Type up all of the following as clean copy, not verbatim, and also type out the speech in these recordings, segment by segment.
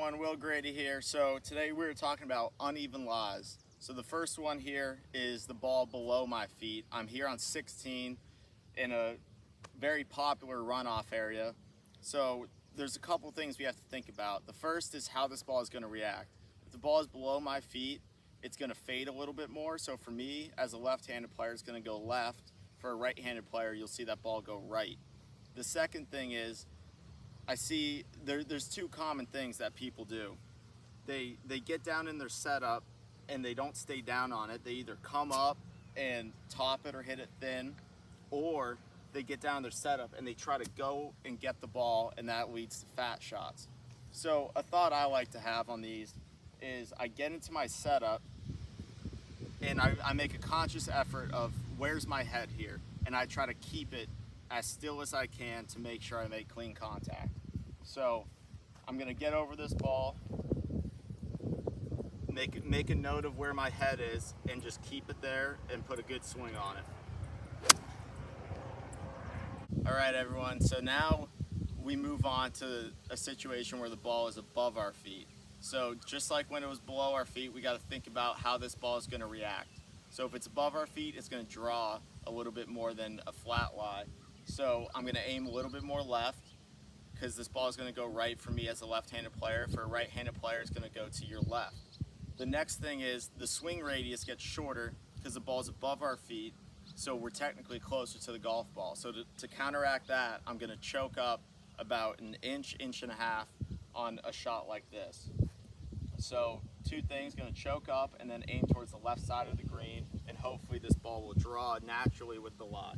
everyone, Will Grady here. So today we're talking about uneven lies. So the first one here is the ball below my feet. I'm here on 16 in a very popular runoff area. So there's a couple things we have to think about. The first is how this ball is going to react. If the ball is below my feet, it's going to fade a little bit more. So for me, as a left-handed player, it's going to go left. For a right-handed player, you'll see that ball go right. The second thing is, I see there's two common things that people do. They get down in their setup and they don't stay down on it. They either come up and top it or hit it thin, or they get down in their setup and they try to go and get the ball, and that leads to fat shots. So a thought I like to have on these is I get into my setup and I make a conscious effort of where's my head here, and I try to keep it as still as I can to make sure I make clean contact. So I'm gonna get over this ball, make a note of where my head is, and just keep it there and put a good swing on it. All right, everyone, so now we move on to a situation where the ball is above our feet. So just like when it was below our feet, we gotta think about how this ball is gonna react. So if it's above our feet, it's gonna draw a little bit more than a flat lie. So I'm gonna aim a little bit more left, because this ball is gonna go right for me as a left-handed player. For a right-handed player, it's gonna go to your left. The next thing is the swing radius gets shorter because the ball is above our feet, so we're technically closer to the golf ball. So to counteract that, I'm gonna choke up about an inch, inch and a half on a shot like this. So two things, gonna choke up and then aim towards the left side of the green, and hopefully this ball will draw naturally with the lie.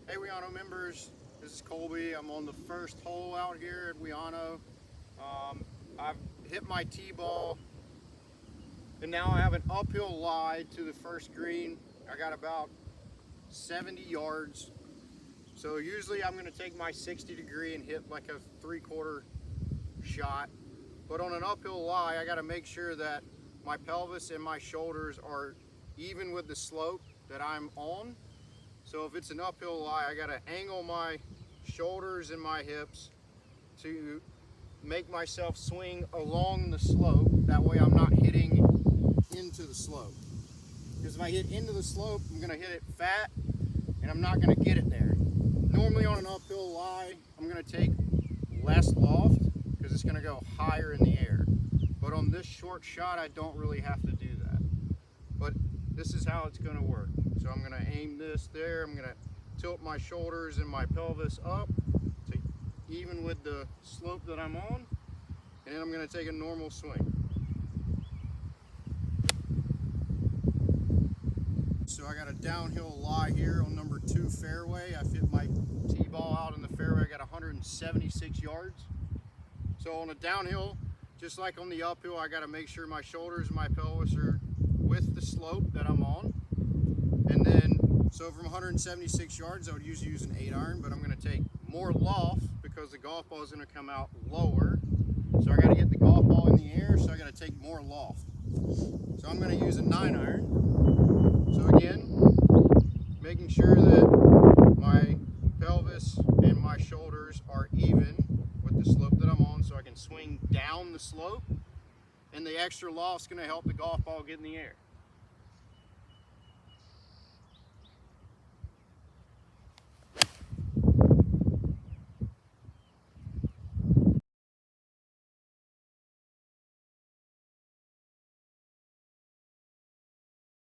Hey Weano members, this is Colby. I'm on the first hole out here at Weano. I've hit my tee ball and now I have an uphill lie to the first green. I got about 70 yards. So usually I'm gonna take my 60 degree and hit like a 3/4 shot. But on an uphill lie, I gotta make sure that my pelvis and my shoulders are even with the slope that I'm on. So if it's an uphill lie, I gotta angle my shoulders and my hips to make myself swing along the slope. That way I'm not hitting into the slope. Because if I hit into the slope, I'm gonna hit it fat and I'm not gonna get it there. Normally on an uphill lie, I'm gonna take less loft because it's gonna go higher in the air. But on this short shot, I don't really have to do that. But this is how it's gonna work. So I'm gonna aim this there. I'm gonna tilt my shoulders and my pelvis up to even with the slope that I'm on. And then I'm gonna take a normal swing. So I got a downhill lie here on number 2 fairway. I fit my tee ball out in the fairway. I got 176 yards. So on a downhill, just like on the uphill, I gotta make sure my shoulders and my pelvis are with the slope that I'm on. And then, so from 176 yards, I would usually use an 8-iron, but I'm gonna take more loft because the golf ball is gonna come out lower. So I gotta get the golf ball in the air, so I gotta take more loft. So I'm gonna use a 9-iron. So again, making sure that my pelvis and my shoulders are even with the slope that I'm on, so I can swing down the slope, and the extra loft's gonna help the golf ball get in the air.